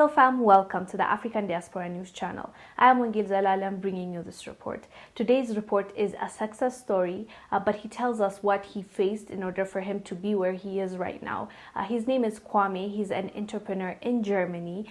fam, welcome to the African Diaspora News channel. I am Wangil Zalalam bringing you this report. Today's report is a success story, but he tells us what he faced in order for him to be where he is right now. His name is Kwame. He's an entrepreneur in Germany.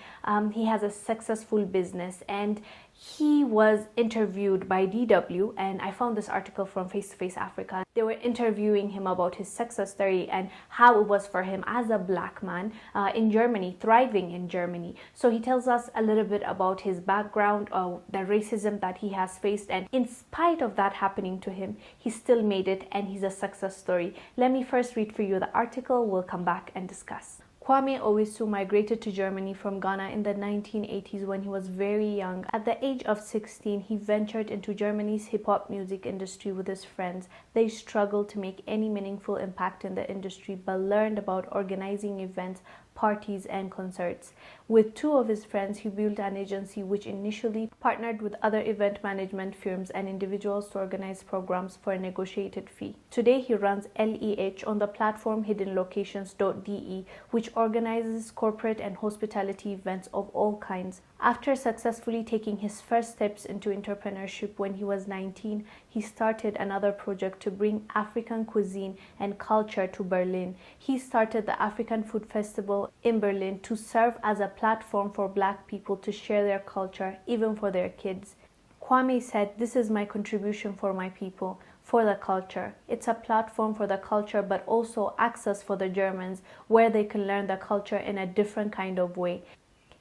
He has a successful business and he was interviewed by DW, and I found this article from Face to Face Africa. They were interviewing him about his success story and how it was for him as a black man in Germany, thriving in Germany. So he tells us a little bit about his background, the racism that he has faced, and in spite of that happening to him, he still made it and he's a success story. Let me first read for you the article. We'll come back and discuss. Kwame Owisu migrated to Germany from Ghana in the 1980s when he was very young. At the age of 16, he ventured into Germany's hip-hop music industry with his friends. They struggled to make any meaningful impact in the industry but learned about organizing events, parties and concerts. With two of his friends, he built an agency which initially partnered with other event management firms and individuals to organize programs for a negotiated fee. Today, he runs LEH on the platform hiddenlocations.de, which organizes corporate and hospitality events of all kinds. After successfully taking his first steps into entrepreneurship when he was 19, he started another project to bring African cuisine and culture to Berlin. He started the African Food Festival in Berlin to serve as a platform for Black people to share their culture, even for their kids. Kwame said, "This is my contribution for my people, for the culture. It's a platform for the culture, but also access for the Germans where they can learn the culture in a different kind of way."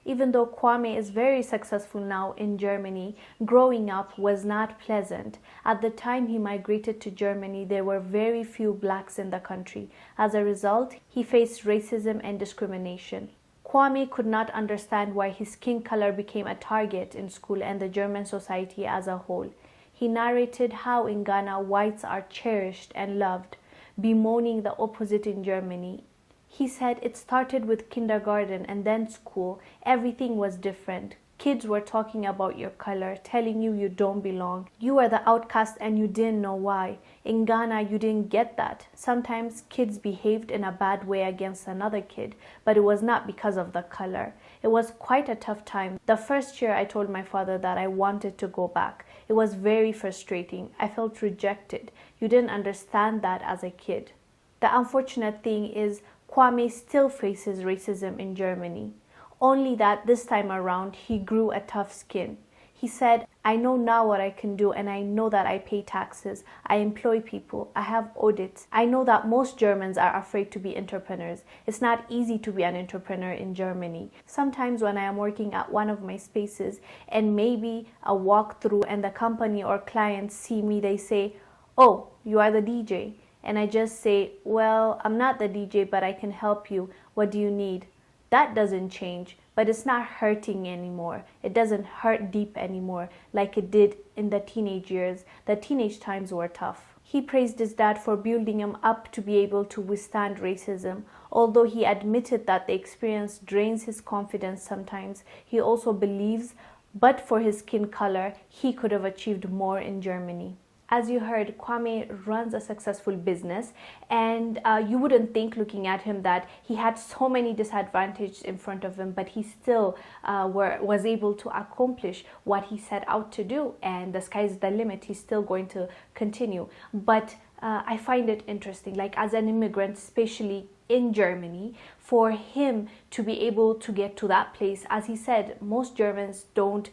Even though Kwame is very successful now in Germany, growing up was not pleasant. At the time he migrated to Germany, there were very few blacks in the country. As a result, he faced racism and discrimination. Kwame could not understand why his skin color became a target in school and the German society as a whole. He narrated how in Ghana whites are cherished and loved, bemoaning the opposite in Germany. He said it started with kindergarten and then school. Everything was different. Kids were talking about your color, telling you you don't belong. You were the outcast and you didn't know why. In Ghana, you didn't get that. Sometimes kids behaved in a bad way against another kid, but it was not because of the color. It was quite a tough time. The first year I told my father that I wanted to go back. It was very frustrating. I felt rejected. You didn't understand that as a kid. The unfortunate thing is Kwame still faces racism in Germany. Only that this time around, he grew a tough skin. He said, "I know now what I can do and I know that I pay taxes. I employ people. I have audits. I know that most Germans are afraid to be entrepreneurs. It's not easy to be an entrepreneur in Germany. Sometimes when I am working at one of my spaces and maybe a walkthrough and the company or clients see me, they say, 'Oh, you are the DJ.' And I just say, 'Well, I'm not the DJ, but I can help you. What do you need?' That doesn't change, but it's not hurting anymore. It doesn't hurt deep anymore like it did in the teenage years. The teenage times were tough." He praised his dad for building him up to be able to withstand racism. Although he admitted that the experience drains his confidence sometimes, he also believes, but for his skin color, he could have achieved more in Germany. As you heard, Kwame runs a successful business, and you wouldn't think looking at him that he had so many disadvantages in front of him, but he still was able to accomplish what he set out to do, and the sky's the limit. He's still going to continue. But I find it interesting, like as an immigrant, especially in Germany, for him to be able to get to that place. As he said, most Germans don't,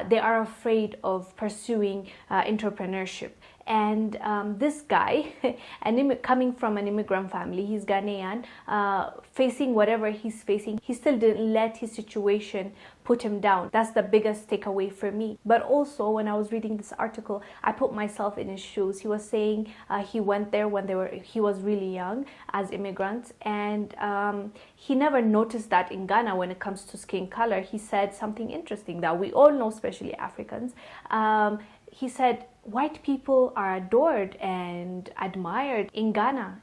they are afraid of pursuing entrepreneurship. And this guy, coming from an immigrant family, he's Ghanaian, facing whatever he's facing, he still didn't let his situation put him down. That's the biggest takeaway for me. But also, when I was reading this article, I put myself in his shoes. He was saying he went there when he was really young as immigrants, and he never noticed that in Ghana when it comes to skin color. He said something interesting that we all know, especially Africans. He said, white people are adored and admired in Ghana,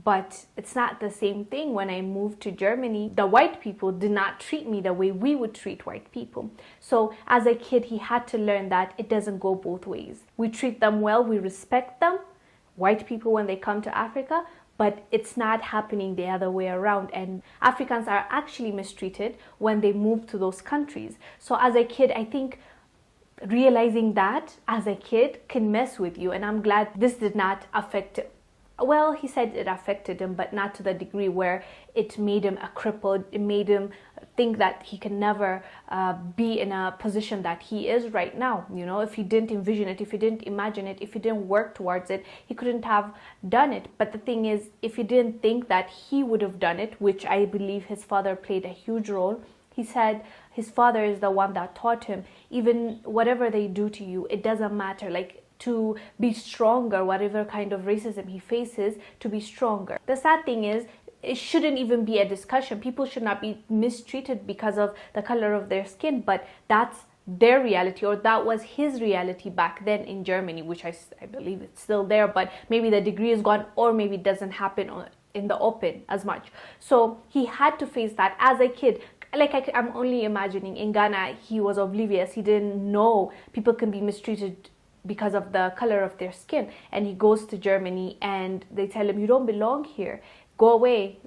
but it's not the same thing when I moved to Germany. The white people did not treat me the way we would treat white people. So as a kid, he had to learn that it doesn't go both ways. We treat them well, we respect them, white people when they come to Africa, but it's not happening the other way around. And Africans are actually mistreated when they move to those countries. So as a kid, I think realizing that as a kid can mess with you. And I'm glad this did not affect him. Well, he said it affected him, but not to the degree where it made him a crippled. It made him think that he can never be in a position that he is right now. You know, if he didn't envision it, if he didn't imagine it, if he didn't work towards it, he couldn't have done it. But the thing is, if he didn't think that he would have done it, which I believe his father played a huge role. He said his father is the one that taught him, even whatever they do to you, it doesn't matter. Like, to be stronger, whatever kind of racism he faces, to be stronger. The sad thing is, it shouldn't even be a discussion. People should not be mistreated because of the color of their skin, but that's their reality, or that was his reality back then in Germany, which I believe it's still there, but maybe the degree is gone, or maybe it doesn't happen in the open as much. So he had to face that as a kid. Like, I'm only imagining in Ghana, he was oblivious. He didn't know people can be mistreated because of the color of their skin. And he goes to Germany and they tell him, you don't belong here. Go away.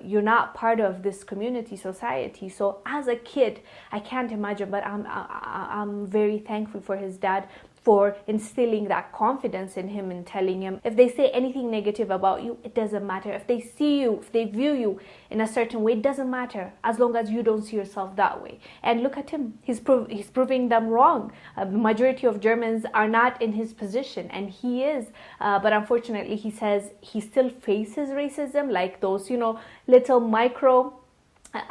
You're not part of this community, society. So as a kid, I can't imagine, but I'm very thankful for his dad for instilling that confidence in him and telling him, if they say anything negative about you, it doesn't matter. If they see you, if they view you in a certain way, it doesn't matter, as long as you don't see yourself that way. And look at him, he's proving them wrong. The majority of Germans are not in his position, and he is. But unfortunately, he says he still faces racism, like those, little micro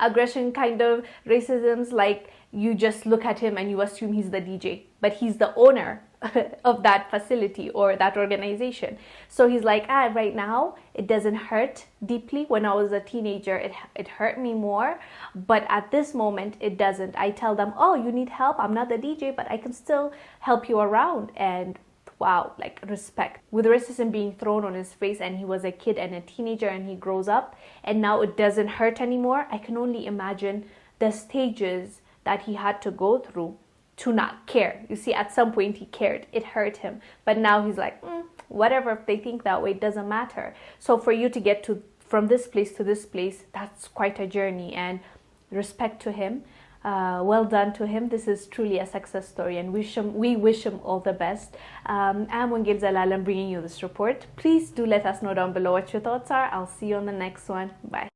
aggression kind of racisms, like you just look at him and you assume he's the DJ, but he's the owner of that facility or that organization. So he's like, right now it doesn't hurt deeply. When I was a teenager, it hurt me more, but at this moment it doesn't. I tell them, oh, you need help? I'm not the DJ, but I can still help you around. And wow, like, respect. With racism being thrown on his face, and he was a kid and a teenager, and he grows up and now it doesn't hurt anymore, I can only imagine the stages that he had to go through to not care. You see, at some point he cared. It hurt him. But now he's like, whatever, if they think that way, it doesn't matter. So for you to get from this place to this place, that's quite a journey, and respect to him. Well done to him. This is truly a success story, and we wish him all the best. I'm Wangil Zalalam bringing you this report. Please do let us know down below what your thoughts are. I'll see you on the next one. Bye.